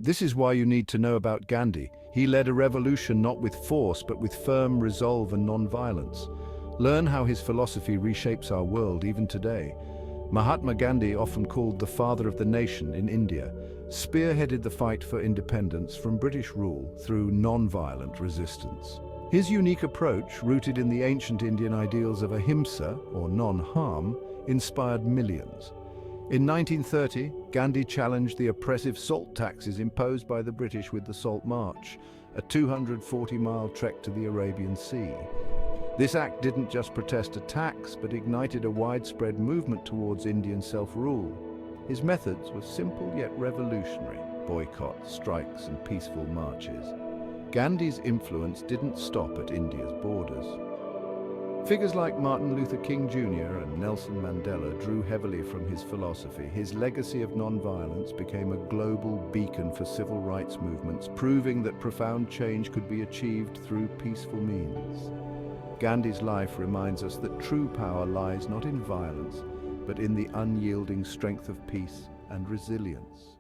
This is why you need to know about Gandhi. He led a revolution not with force, but with firm resolve and non-violence. Learn how his philosophy reshapes our world even today. Mahatma Gandhi, often called the father of the nation in India, spearheaded the fight for independence from British rule through non-violent resistance. His unique approach, rooted in the ancient Indian ideals of ahimsa, or non-harm, inspired millions. In 1930, Gandhi challenged the oppressive salt taxes imposed by the British with the Salt March, a 240-mile trek to the Arabian Sea. This act didn't just protest a tax, but ignited a widespread movement towards Indian self-rule. His methods were simple yet revolutionary: boycotts, strikes, and peaceful marches. Gandhi's influence didn't stop at India's borders. Figures like Martin Luther King Jr. and Nelson Mandela drew heavily from his philosophy. His legacy of non-violence became a global beacon for civil rights movements, proving that profound change could be achieved through peaceful means. Gandhi's life reminds us that true power lies not in violence, but in the unyielding strength of peace and resilience.